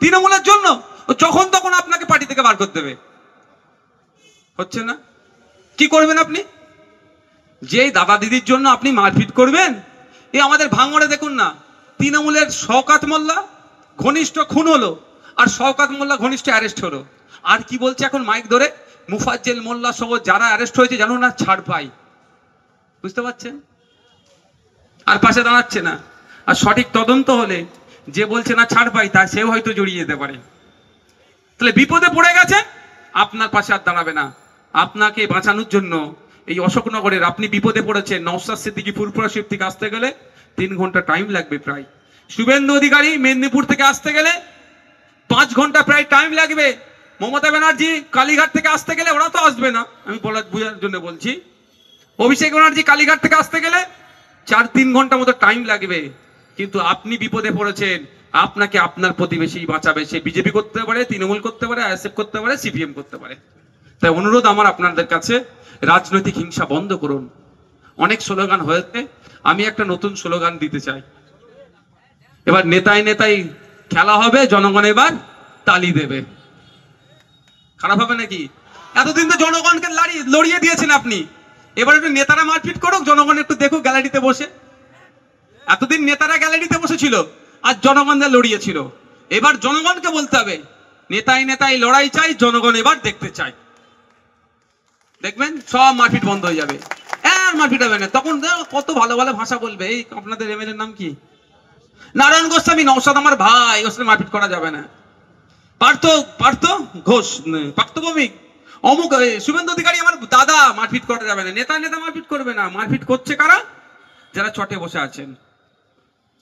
তৃণমূলের জন্য যখন তখন আপনাকে পার্টি থেকে বার করে দেবে। হচ্ছে না? কি করবেন আপনি? যেই দাদা দিদির জন্য আপনি মারপিট করবেন। এই আমাদের ভাঙড়ে দেখুন না, তৃণমূলের শওকত মোল্লা ঘনিষ্ঠ খুন হলো, আর শওকত মোল্লা ঘনিষ্ঠ অ্যারেস্ট হলো। আর কি বলছে এখন মাইক ধরে, মুফাজ্জেল মোল্লা সহ যারা অ্যারেস্ট হয়েছে জানো না ছাড় পাই। বুঝতে পারছেন? আর পাশে দাঁড়াচ্ছে না। আর সঠিক তদন্ত হলে যে বলছে না ছাড় পাই, তা সেও হয়তো জড়িয়ে যেতে পারে। তাহলে বিপদে পড়ে গেছে, আপনার পাশে আর দাঁড়াবে না। আপনাকে বাঁচানোর জন্য এই অশোকনগরের আপনি বিপদে পড়েছেন, নওশাদ সিদ্দিকী ফুরফুরা শরীফ থেকে আসতে গেলে 3 ঘন্টা টাইম লাগবে প্রায়। শুভেন্দু অধিকারী মেদিনীপুর থেকে আসতে গেলে 5 ঘন্টা প্রায় টাইম লাগবে। মমতা ব্যানার্জি কালীঘাট থেকে আসতে গেলে, ওরা তো আসবে না, আমি বোঝার জন্য বলছি, অভিষেক ব্যানার্জি কালীঘাট থেকে আসতে গেলে 4-3 ঘন্টা মতো টাইম লাগবে। কিন্তু আপনি বিপদে পড়েছেন, আপনাকে আপনার প্রতিবেশী বাঁচাবে। সে বিজেপি করতে পারে, তৃণমূল করতে পারে, আইএসএফ করতে পারে, সিপিএম করতে পারে। তাই অনুরোধ আমার আপনাদের কাছে, রাজনৈতিক হিংসা বন্ধ করুন। অনেক স্লোগান হয়েছে, আমি একটা নতুন স্লোগান দিতে চাই। এবার নেতায় নেতাই খেলা হবে, জনগণ এবার তালি দেবে। খারাপ হবে নাকি? এতদিন তো জনগণকে লড়িয়ে দিয়েছেন আপনি, এবার একটু নেতারা মারপিট করুক, জনগণ একটু দেখুক গ্যালারিতে বসে। এতদিন নেতারা গ্যালারিতে বসেছিল আর জনগণদের লড়িয়েছিল। এবার জনগণকে বলতে হবে, নেতাই নেতাই লড়াই চাই, জনগণ এবার দেখতে চাই। দেখবেন সব মারপিট বন্ধ হয়ে যাবে, আর মারপিট হবে না। তখন কত ভালো ভালো ভাষা বলবে। এই আপনাদের এমএলএ নাম কি? নারায়ণ গোস্বামী। নওশাদ আমার ভাই, ওর সাথে মারপিট করা যাবে না। পার্থ ঘোষ, পার্থ ভৌমিক, অমুক শুভেন্দু অধিকারী আমার দাদা, মারপিট করা যাবে না। নেতা নেতা মারপিট করবে না। মারপিট করছে কারা? যারা চটে বসে আছেন,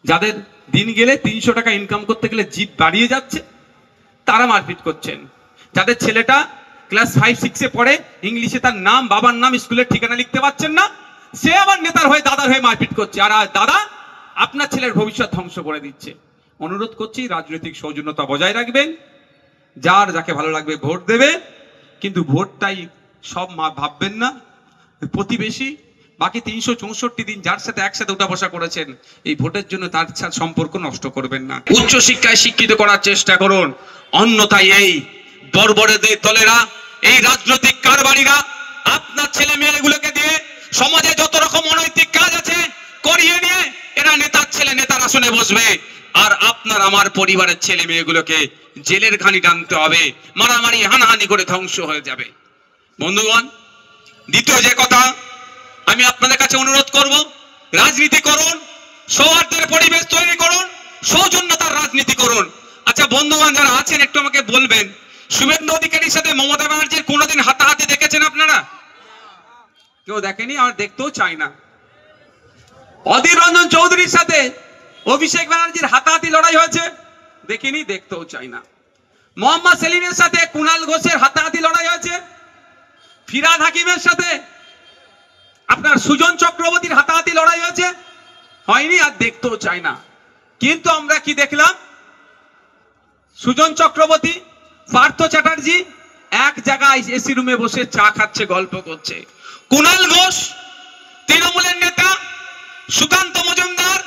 যাদের দিন গেলে 300 টাকা ইনকাম করতে গেলে জিপ বাড়িয়ে যাচ্ছে, তারা মারপিট করছেন। যাদের ছেলেটা ক্লাস 5-6-এ পড়ে, ইংলিশে তার নাম, বাবার নাম, স্কুলের ঠিকানা লিখতে পারছেন না, সে আবার নেতার হয়ে, দাদার হয়ে মারপিট করছে। আর দাদা আপনার ছেলের ভবিষ্যৎ ধ্বংস করে দিচ্ছে। অনুরোধ করছি, রাজনৈতিক সৌজন্যতা বজায় রাখবেন। যার যাকে ভালো লাগবে ভোট দেবে, কিন্তু ভোটটাই সব ভাববেন না। প্রতিবেশী বাকি 364 দিন যার সাথে একসাথে উঠা বসা করেছেন, এই ভোটের জন্য তার সাথে সম্পর্ক নষ্ট করবেন না। উচ্চ শিক্ষায় শিক্ষিত করার চেষ্টা করুন। অন্যথায় এই বর্বরদের দলেরা, এই রাজনৈতিক কারবারিরা আপনার ছেলে মেয়েগুলোকে দিয়ে সমাজে যত রকম অনৈতিক কাজ আছে করিয়ে নিয়ে এরা নেতার ছেলে নেতার আসনে বসবে। আর আপনার আমার পরিবারের ছেলে মেয়েগুলোকে জেলের ঘানি টানতে হবে, মারামারি হানাহানি করে ধ্বংস হয়ে যাবে। বন্ধুগণ, দ্বিতীয় যে কথা আমি আপনাদের কাছে অনুরোধ করব, রাজনীতি করুন, সৌহার্দ্যের পরিবেশ তৈরি করুন, সৌজন্যতার রাজনীতি করুন। আচ্ছা বন্ধুগণ যারা আছেন, একটু আমাকে বলবেন, শুভেন্দু অধিকারীর সাথে মমতা ব্যানার্জির কোনোদিন হাতাহাতি দেখেছেন আপনারা? কেউ দেখেনি, আর দেখতেও চায় না। অধীর রঞ্জন চৌধুরীর সাথে অভিষেক ব্যানার্জির হাতাহাতি লড়াই হয়েছে? দেখিনি, দেখতেও চাই না। মোহাম্মদ সেলিমের সাথে কুণাল ঘোষের হাতাহাতি লড়াই হয়েছে? ফিরহাদ হাকিমের সাথে আপনার সুজন চক্রবর্তীর হাতাহাতি লড়াই হয়েছে? হয়নি, আর দেখতেও চাই না। কিন্তু আমরা কি দেখলাম? সুজন চক্রবর্তী, পার্থ চ্যাটার্জি এক জায়গায় এসি রুমে বসে চা খাচ্ছে, গল্প করছে। কুণাল ঘোষ তৃণমূলের নেতা, সুকান্ত মজুমদার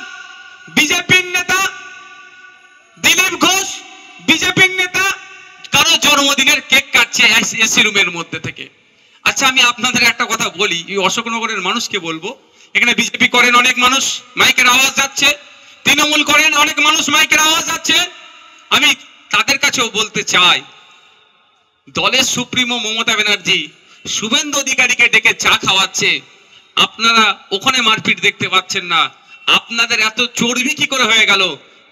বিজেপির নেতা, দিলীপ ঘোষ বিজেপির নেতা, কারো জন্মদিনের কেক কাটছে এসি রুমের মধ্যে থেকে। আচ্ছা আমি আপনাদের একটা কথা বলি, এই অশোকনগরের মানুষকে বলবো, এখানে বিজেপি করেন অনেক মানুষ, মাইকের আওয়াজ যাচ্ছে, তৃণমূল করেন অনেক মানুষ, মাইকের আওয়াজ যাচ্ছে। আমি তাদের কাছেও বলতে চাই, দলের সুপ্রিমো মমতা ব্যানার্জি শুভেন্দু অধিকারীকে ডেকে চা খাওয়াচ্ছে, আপনারা ওখানে মারপিট দেখতে পাচ্ছেন না। আপনাদের এত চর্বি কি করে হয়ে গেল?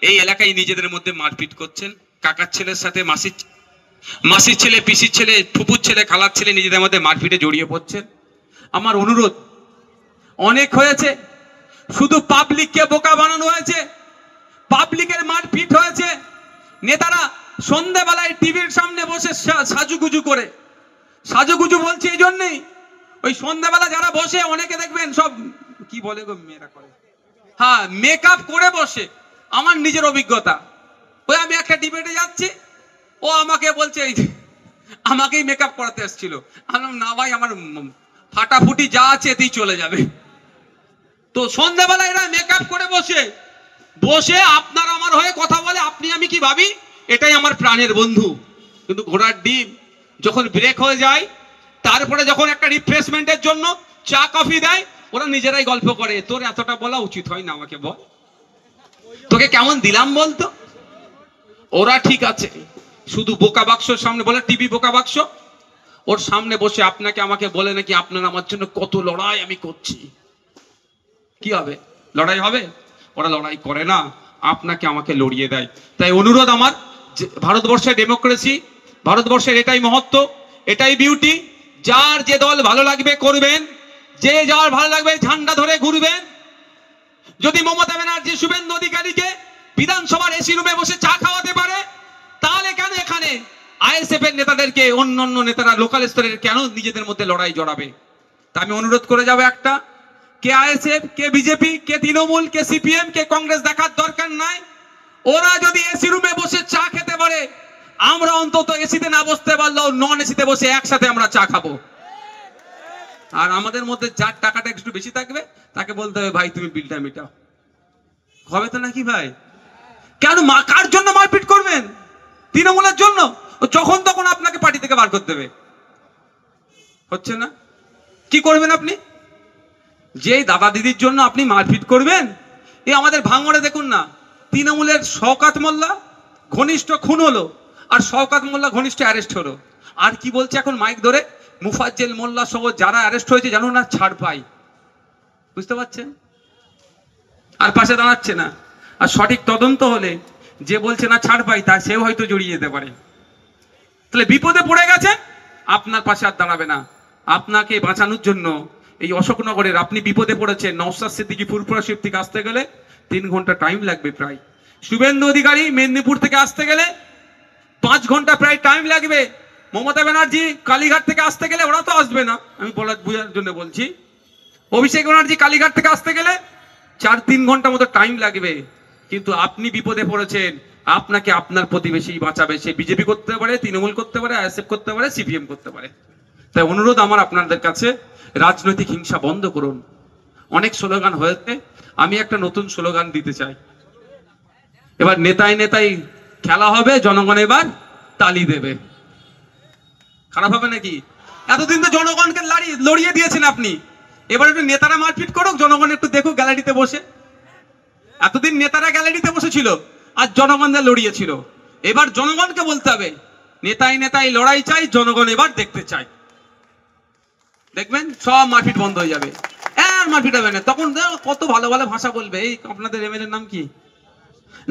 এই এলাকায় নিজেদের মধ্যে মারপিট করছেন, কাকার ছেলের সাথে মাসির ছেলে, পিসির ছেলে, ফুপুর ছেলে, খালার ছেলে নিজেদের মধ্যে মারপিটে জড়িয়ে পড়ছেন। আমার অনুরোধ, অনেক হয়েছে। শুধু পাবলিককে বোকা বানানো হয়েছে, পাবলিকের মারপিট হয়েছে। নেতারা সন্ধ্যাবেলায় টিভির সামনে বসে সাজুগুজু করে, সাজুগুজু বলছে এই জন্যই, ওই সন্ধ্যাবেলা যারা বসে অনেকে দেখবেন সব কি বলে গো, মেয়েরা করে, হ্যাঁ মেকআপ করে বসে। আমার নিজের অভিজ্ঞতা, ওই আমি একটা ডিবেটে যাচ্ছি, ও আমাকে বলছে আমাকেই মেকআপ করাতে এসেছিল। আমি না ভাই, আমার ফাটাফুটি যা আছে এতেই চলে যাবে। তো সন্ধ্যাবেলা এরা মেকআপ করে বসে বসে আপনার আমার হয়ে কথা বলে। আপনি আমি কি ভাবি, এটাই আমার প্রাণের বন্ধু। কিন্তু ঘোড়ার ডিম যখন ব্রেক হয়ে যায়, তারপরে যখন একটা রিফ্রেশমেন্টের জন্য চা কফি দেয়, ওরা নিজেরাই গল্প করে, তোর এতটা বলা উচিত হয় না, আমাকে বল তোকে কেমন দিলাম বলতো। ওরা ঠিক আছে, শুধু বোকা বাক্সর সামনে বলে টিভি বোকা বাক্স, ওর সামনে বসে আপনাকে আমাকে বলে নাকি আপনার আমার জন্য কত লড়াই আমি করছি। কি হবে? লড়াই হবে? ওরা লড়াই করে না, আপনাকে আমাকে লড়িয়ে দেয়। তাই অনুরোধ আমার, ভারতবর্ষের ডেমোক্রেসি, ভারতবর্ষের এটাই মহত্ব, এটাই বিউটি। যার যে দল ভালো লাগবে করবেন, যে যার ভালো লাগবে ঝান্ডা ধরে ঘুরবেন। যদি মমতা ব্যানার্জি শুভেন্দু অধিকারীকে বিধানসভার এসি রুমে বসে চা খাওয়াতে পারে, তাহলে কেন এখানে আইএসএফ এর নেতাদেরকে অন্যান্য নেতারা লোকাল স্তরের কেন নিজেদের মধ্যে লড়াই জড়াবে? তা আমি অনুরোধ করে যাব একটা, কে আইএসএফ, কে বিজেপি, কে তৃণমূল, কে সিপিএম, কে কংগ্রেস দেখার দরকার নাই। ওরা যদি এসি রুমে বসে চা খেতে পারে, আমরা অন্তত এসিতে না বসতে পারলেও নন এসিতে বসে একসাথে আমরা চা খাবো। আর আমাদের মধ্যে যার টাকাটা একটু বেশি থাকবে তাকে বলতে হবে ভাই তুমি বিলটা মেটাও। হবে তো নাকি ভাই? কেন কার জন্য মারপিট করবেন? তৃণমূলের জন্য? যখন তখন আপনাকে পার্টি থেকে বার করতে দেবে, হচ্ছে না? কি করবেন আপনি? যে দাদা দিদির জন্য আপনি মারপিট করবেন। এই আমাদের ভাঙড়ে দেখুন না, তৃণমূলের শওকত মোল্লা ঘনিষ্ঠ খুন হলো, আর শওকত মোল্লা ঘনিষ্ঠ অ্যারেস্ট হলো। আর কি বলছে এখন মাইক ধরে, মুফাজ্জেল মোল্লা সহ যারা অ্যারেস্ট হয়েছে জানো না ছাড় পাই। বুঝতে পারছেন? আর পাশে দাঁড়াচ্ছে না। আর সঠিক তদন্ত হলে যে বলছে না ছাড় পাই, তা সেও হয়তো জড়িয়ে যেতে পারে। তাহলে বিপদে পড়ে গেছে, আপনার পাশে আর দাঁড়াবে না। আপনাকে বাঁচানোর জন্য এই অশোকনগরের আপনি বিপদে পড়েছেন, নওশাদ সিদ্দিকী ফুরফুরা শিব থেকে আসতে গেলে 3 ঘন্টা টাইম লাগবে প্রায়। শুভেন্দু অধিকারী মেদিনীপুর থেকে আসতে গেলে 5 ঘন্টা প্রায় টাইম লাগবে। মমতা ব্যানার্জি কালীঘাট থেকে আসতে গেলে, ওরা তো আসবে না, আমি বোঝার জন্য বলছি, অভিষেক ব্যানার্জি কালীঘাট থেকে আসতে গেলে 4-3 ঘন্টা মতো টাইম লাগবে। কিন্তু আপনি বিপদে পড়েছেন, আপনাকে আপনার প্রতিবেশী বাঁচাবে। সে বিজেপি করতে পারে, তৃণমূল করতে পারে, আইএসএফ করতে পারে, সিপিএম করতে পারে। তাই অনুরোধ আমার আপনাদের কাছে, রাজনৈতিক হিংসা বন্ধ করুন। অনেক স্লোগান হয়েছে, আমি একটা নতুন স্লোগান দিতে চাই। এবার নেতায় নেতাই খেলা হবে, জনগণ এবার তালি দেবে। খারাপ হবে নাকি? এতদিন তো জনগণকে লড়িয়ে দিয়েছেন আপনি, এবার একটু নেতারা মারপিট করুক, জনগণ একটু দেখুক গ্যালারিতে বসে। এতদিন নেতারা গ্যালারিতে বসেছিল আর জনগণদের লড়িয়েছিল। এবার জনগণকে বলতে হবে নেতাই নেতাই লড়াই চাই, জনগণ এবার দেখতে চাই। দেখবেন সব মারপিট বন্ধ হয়ে যাবে, আর মারপিট হবে না। তখন কত ভালো ভালো ভাষা বলবে। এই আপনাদের এমএলএ নাম কি?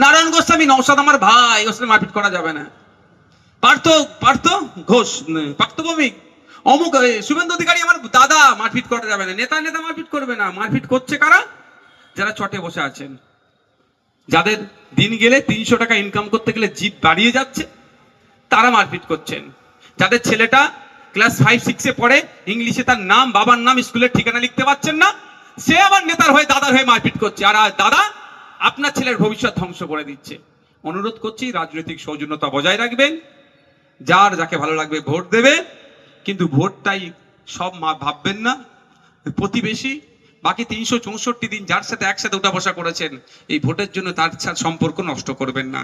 নারায়ণ গোস্বামী। নওশাদ আমার ভাই, ওর সাথে মারপিট করা যাবে না। পার্থ ঘোষ, পার্থ ভৌমিক, অমুক শুভেন্দু অধিকারী আমার দাদা, মারপিট করা যাবে না। নেতা নেতা মারপিট করবে না। মারপিট করছে কারা? যারা চটে বসে আছেন, যাদের দিন গেলে 300 টাকা ইনকাম করতে গেলে জিপ বাড়িয়ে যাচ্ছে, তারা মারপিট করছেন। যাদের ছেলেটা ক্লাস 5-6 পড়ে, ইংলিশে তার নাম, বাবার নাম, স্কুলের ঠিকানা লিখতে পারছেন না, সে আবার নেতার হয়ে দাদার হয়ে মারপিট করছে। আর দাদা আপনার ছেলের ভবিষ্যৎ ধ্বংস করে দিচ্ছে। অনুরোধ করছি রাজনৈতিক সৌজন্যতা বজায় রাখবেন, যার যাকে ভালো লাগবে ভোট দেবে, কিন্তু ভোটটাই সব ভাববেন না। প্রতিবেশী বাকি 364 দিন যার সাথে একসাথে উঠা বসা করেছেন, এই ভোটের জন্য তার সাথে সম্পর্ক নষ্ট করবেন না।